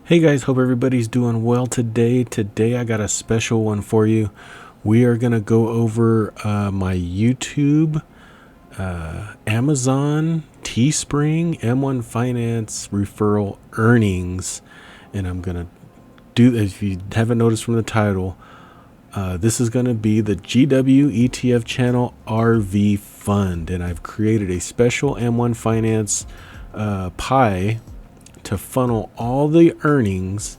Hey guys, hope everybody's doing well today. Today I got a special one for you. We are going to go over my YouTube, Amazon, TeeSpring, M1 Finance referral earnings. And I'm going to do, if you haven't noticed from the title, this is going to be the GW ETF channel RV Fund. And I've created a special M1 Finance pie to funnel all the earnings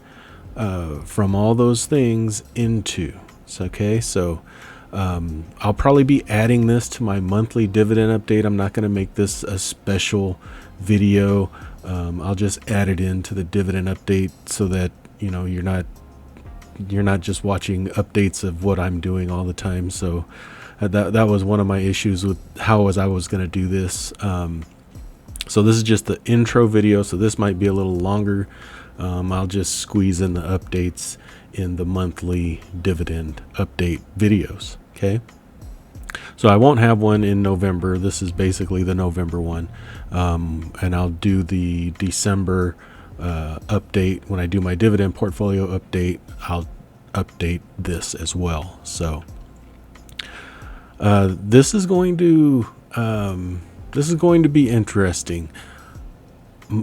from all those things into. So I'll probably be adding this to my monthly dividend update. I'm not going to make this a special video. I'll just add it into the dividend update so that you're not just watching updates of what I'm doing all the time. So that was one of my issues with I was going to do this. So this is just the intro video, so this might be a little longer. I'll just squeeze in the updates in the monthly dividend update videos. Okay, so I won't have one in November. This is basically the November one, and I'll do the December update. When I do my dividend portfolio update, I'll update this as well. So this is going to be interesting.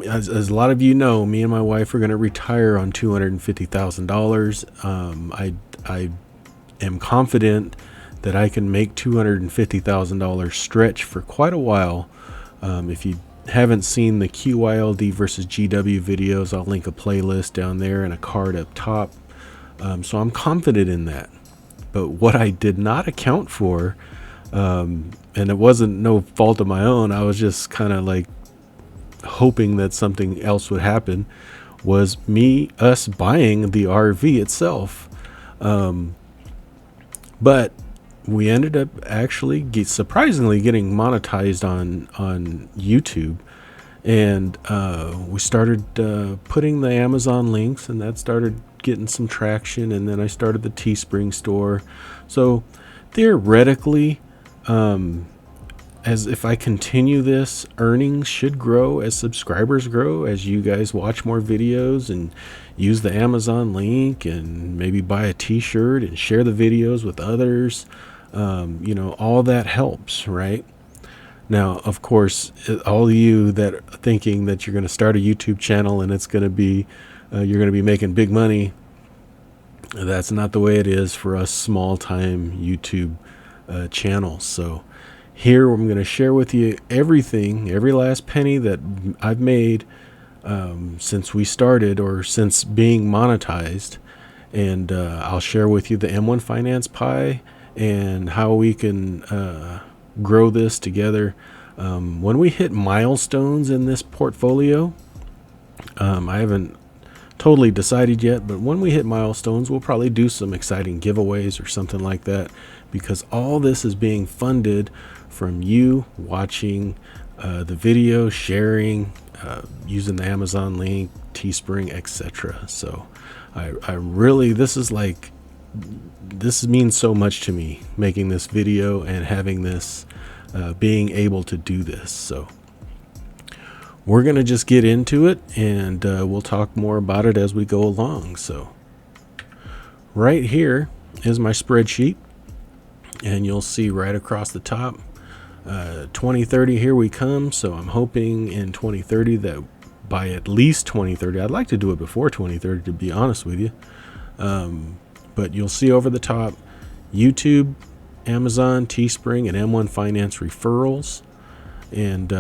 As a lot of you know, me and my wife are going to retire on $250,000. I am confident that I can make $250,000 stretch for quite a while. If you haven't seen the QYLD versus GW videos, I'll link a playlist down there and a card up top. So I'm confident in that. But what I did not account for, and it wasn't no fault of my own, I was just kind of like hoping that something else would happen, was us buying the RV itself. But we ended up actually surprisingly getting monetized on YouTube, and we started putting the Amazon links, and that started getting some traction, and then I started the TeeSpring store. So theoretically, as if I continue this, earnings should grow as subscribers grow, as you guys watch more videos and use the Amazon link and maybe buy a t-shirt and share the videos with others. All that helps, right? Now, of course, all of you that are thinking that you're going to start a YouTube channel and it's going to be, you're going to be making big money, that's not the way it is for us small-time YouTube channels. So here I'm going to share with you everything, every last penny that I've made since we started, or since being monetized. And I'll share with you the M1 Finance pie and how we can grow this together. When we hit milestones in this portfolio, I haven't totally decided yet, but when we hit milestones, we'll probably do some exciting giveaways or something like that, because all this is being funded from you watching the video, sharing, using the Amazon link, TeeSpring, etc. So I really, this means so much to me, making this video and having this, being able to do this. So we're going to just get into it, and we'll talk more about it as we go along. So right here is my spreadsheet, and you'll see right across the top, 2030, here we come. So I'm hoping in 2030 that by at least 2030, I'd like to do it before 2030, to be honest with you. But you'll see over the top, YouTube, Amazon, TeeSpring, and M1 Finance referrals. And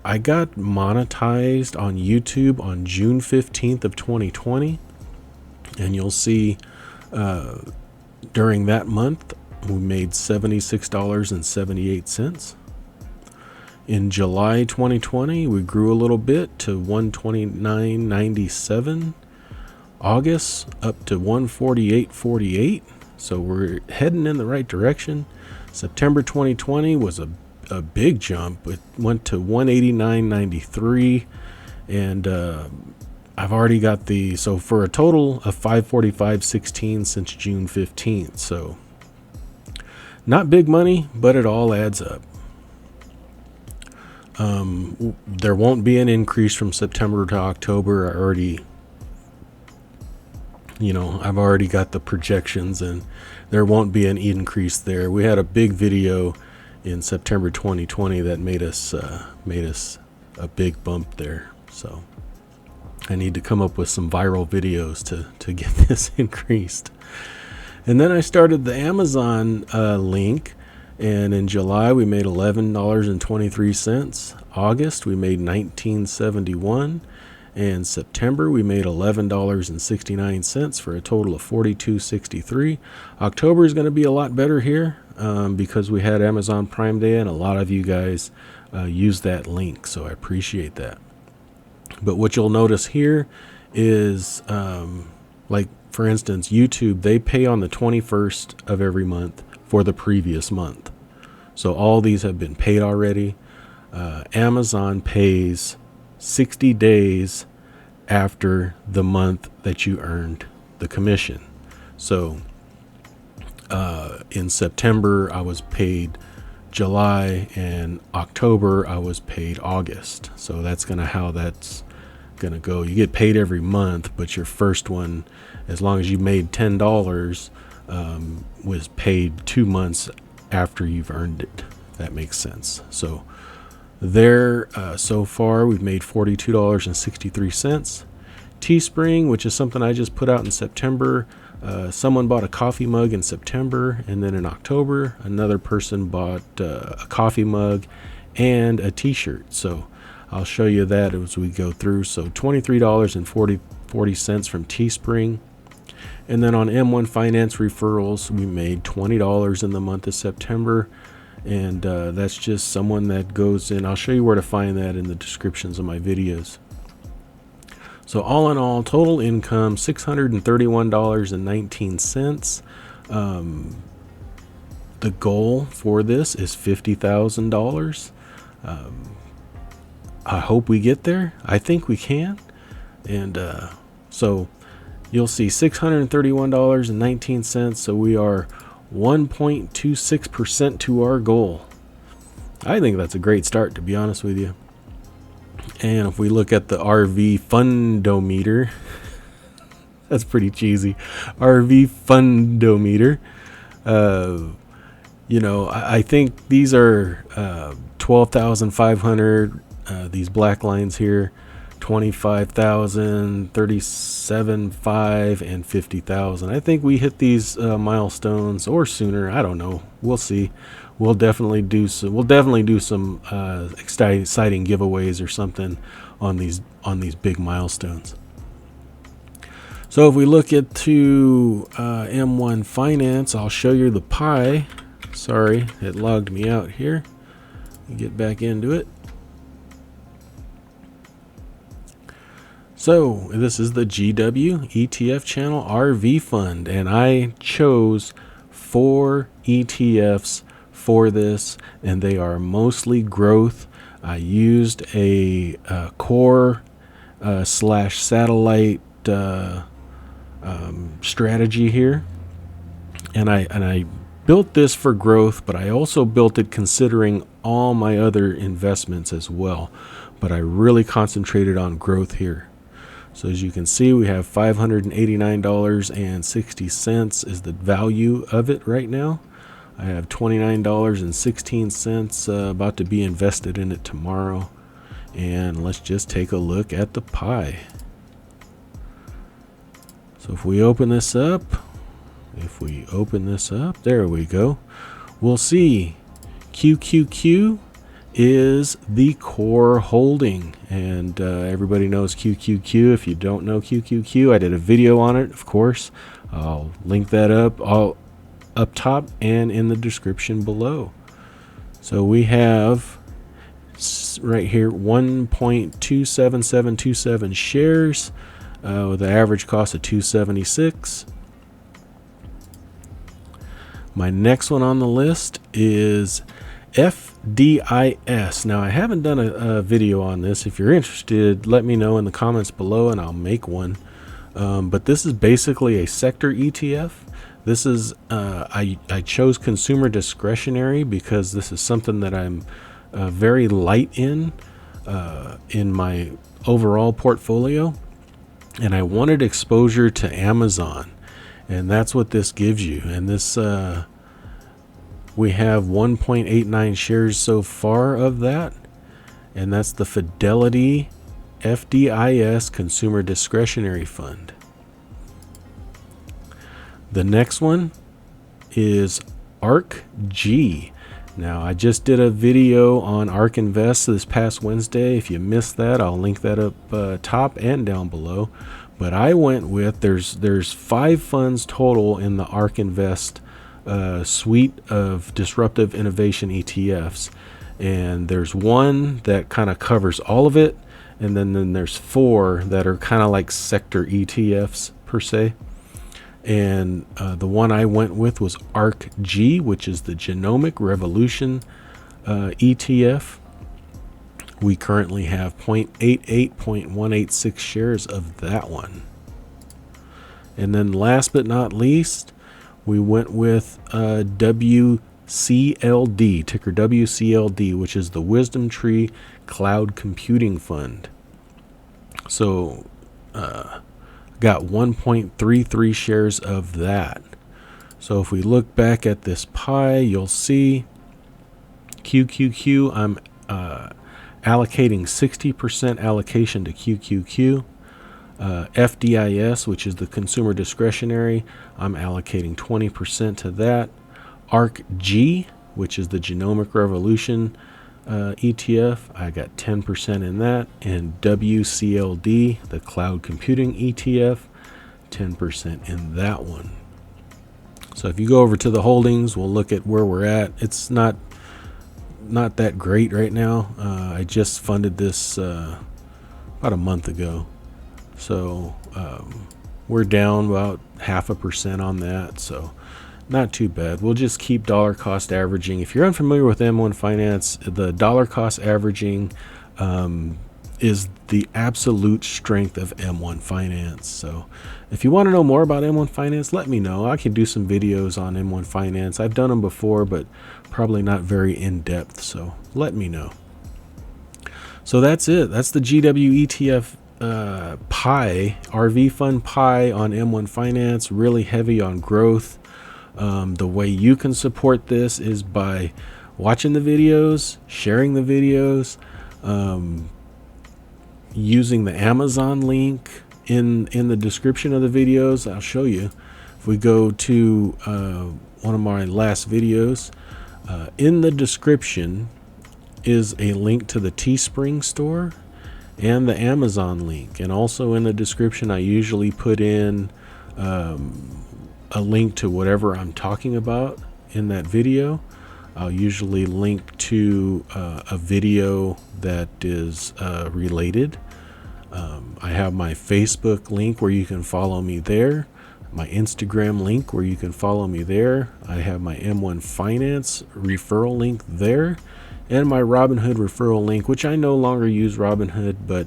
I got monetized on YouTube on June 15th of 2020. And you'll see during that month, we made $76.78. In July 2020, we grew a little bit to $129.97. August up to $148.48. So we're heading in the right direction. September 2020 was a big jump. It went to $189.93, and I've already got so for a total of $545.16 since June 15th. So not big money, but it all adds up. There won't be an increase from September to October. I already You know, I've already got the projections, and there won't be an increase there. We had a big video in September 2020 that made us a big bump there. So I need to come up with some viral videos to get this increased. And then I started the Amazon link, and in July we made $11.23. August we made $19.71. And September we made $11.69 for a total of $42.63. October is going to be a lot better here because we had Amazon Prime Day, and a lot of you guys use that link, so I appreciate that. But what you'll notice here is, like for instance, YouTube, they pay on the 21st of every month for the previous month. So all these have been paid already. Amazon pays 60 days after the month that you earned the commission. So in September I was paid July, and October I was paid August. So that's how that's gonna go. You get paid every month, but your first one, as long as you made $10, was paid 2 months after you've earned it. That makes sense. So there, so far we've made $42.63. TeeSpring, which is something I just put out in September, someone bought a coffee mug in September, and then in October another person bought a coffee mug and a t-shirt. So I'll show you that as we go through. So $23.40 from TeeSpring. And then on M1 Finance referrals, we made $20 in the month of September. And that's just someone that goes in. I'll show you where to find that in the descriptions of my videos. So all in all, total income $631.19. The goal for this is $50,000. I hope we get there. I think we can. And so you'll see $631.19. So we are 1.26% to our goal. I think that's a great start, to be honest with you. And if we look at the RV fundometer, that's pretty cheesy. RV fundometer. You know, I think these are 12,500. These black lines here, 25,000, 37,500, and 50,000. I think we hit these milestones or sooner. I don't know. We'll see. We'll definitely do some exciting giveaways or something on these big milestones. So if we look at M1 Finance, I'll show you the pie. Sorry, it logged me out here. Get back into it. So this is the GW ETF channel RV fund, and I chose 4 ETFs for this, and they are mostly growth. I used a core slash satellite strategy here, and I built this for growth, but I also built it considering all my other investments as well, but I really concentrated on growth here. So as you can see, we have $589.60 is the value of it right now. I have $29.16 about to be invested in it tomorrow. And let's just take a look at the pie. So if we open this up, there we go. We'll see QQQ is the core holding, and everybody knows QQQ. If you don't know QQQ, I did a video on it, of course. I'll link that up top and in the description below. So we have right here 1.27727 shares with an average cost of $276. My next one on the list is FDIS. Now, I haven't done a video on this. If you're interested, let me know in the comments below and I'll make one. But this is basically a sector ETF. This is I chose consumer discretionary because this is something that I'm very light in my overall portfolio. and I wanted exposure to Amazon, and that's what this gives you. And this we have 1.89 shares so far of that, and that's the Fidelity FDIS Consumer Discretionary Fund. The next one is ARKG. Now, I just did a video on ARK Invest this past Wednesday. If you missed that, I'll link that up top and down below. But I went with, there's 5 funds total in the ARK Invest suite of disruptive innovation ETFs. And there's one that kind of covers all of it. And then there's 4 that are kind of like sector ETFs per se. And the one I went with was ARKG, which is the Genomic Revolution ETF. We currently have 0.186 shares of that one. And then last but not least, we went with WCLD, ticker WCLD, which is the Wisdom Tree Cloud Computing Fund. So got 1.33 shares of that. So if we look back at this pie, you'll see QQQ, I'm allocating 60% allocation to QQQ. FDIS, which is the consumer discretionary, I'm allocating 20% to that. ARKG, which is the Genomic Revolution ETF, I got 10% in that. And WCLD, the Cloud Computing ETF, 10% in that one. So if you go over to the holdings, we'll look at where we're at. It's not that great right now. I just funded this about a month ago. So we're down about 0.5% on that. So not too bad. We'll just keep dollar cost averaging. If you're unfamiliar with M1 Finance, the dollar cost averaging is the absolute strength of M1 Finance. So if you want to know more about M1 Finance, let me know. I can do some videos on M1 Finance. I've done them before, but probably not very in-depth. So let me know. So that's it. That's the GW ETF pie, RV fund pie on M1 Finance. Really heavy on growth. The way you can support this is by watching the videos, sharing the videos, using the Amazon link in the description of the videos. I'll show you. If we go to one of my last videos, in the description is a link to the TeeSpring store and the Amazon link. And also in the description, I usually put in a link to whatever I'm talking about in that video. I'll usually link to a video that is related. I have my Facebook link where you can follow me there, my Instagram link where you can follow me there. I have my M1 Finance referral link there, and my Robinhood referral link, which I no longer use Robinhood, but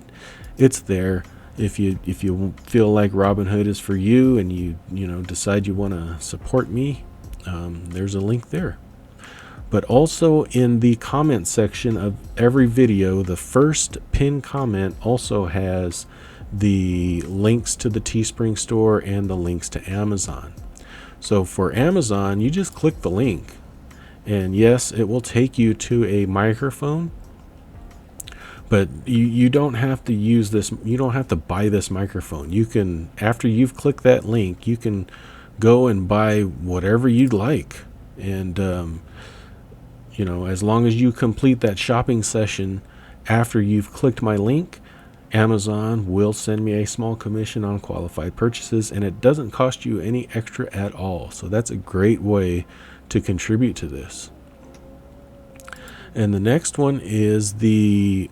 it's there. If you feel like Robinhood is for you and you decide you want to support me, there's a link there. But also in the comment section of every video, the first pinned comment also has the links to the TeeSpring store and the links to Amazon. So for Amazon, you just click the link, and yes, it will take you to a microphone. But you don't have to use this. You don't have to buy this microphone. You can, after you've clicked that link, you can go and buy whatever you'd like. And, as long as you complete that shopping session after you've clicked my link, Amazon will send me a small commission on qualified purchases, and it doesn't cost you any extra at all. So that's a great way to contribute to this. And the next one is the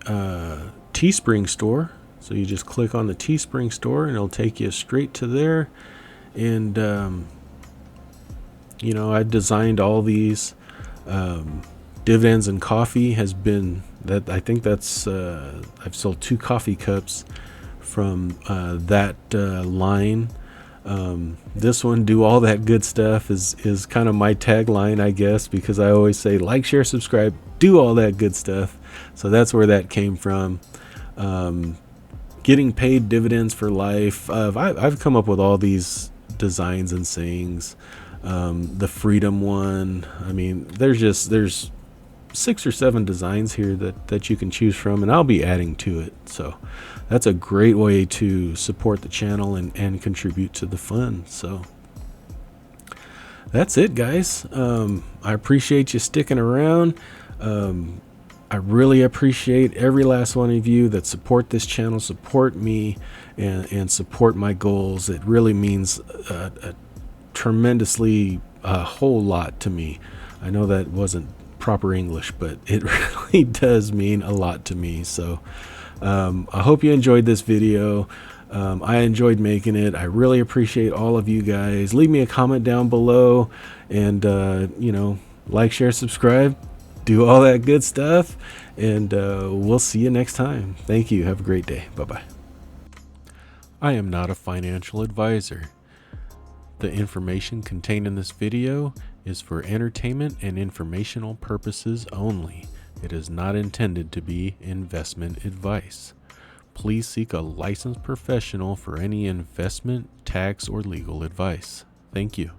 TeeSpring store. So you just click on the TeeSpring store and it'll take you straight to there. And, I designed all these. Dividends and Coffee has been that. I think that's I've sold 2 coffee cups from that line. This one, Do All That Good Stuff, is kind of my tagline, I guess, because I always say like, share, subscribe, do all that good stuff. So that's where that came from. getting paid dividends for life. I've come up with all these designs and sayings. The freedom one. I mean, there's 6 or 7 designs here that you can choose from, and I'll be adding to it. So that's a great way to support the channel and contribute to the fun. So that's it, guys. I appreciate you sticking around. I really appreciate every last one of you that support this channel, support me, and support my goals. It really means a tremendously a whole lot to me. I know that wasn't proper English, but it really does mean a lot to me. So I hope you enjoyed this video. I enjoyed making it. I really appreciate all of you guys. Leave me a comment down below, and you know, like, share, subscribe, do all that good stuff, and we'll see you next time. Thank you. Have a great day. Bye-bye. I am not a financial advisor. The information contained in this video is for entertainment and informational purposes only. It is not intended to be investment advice. Please seek a licensed professional for any investment, tax, or legal advice. Thank you.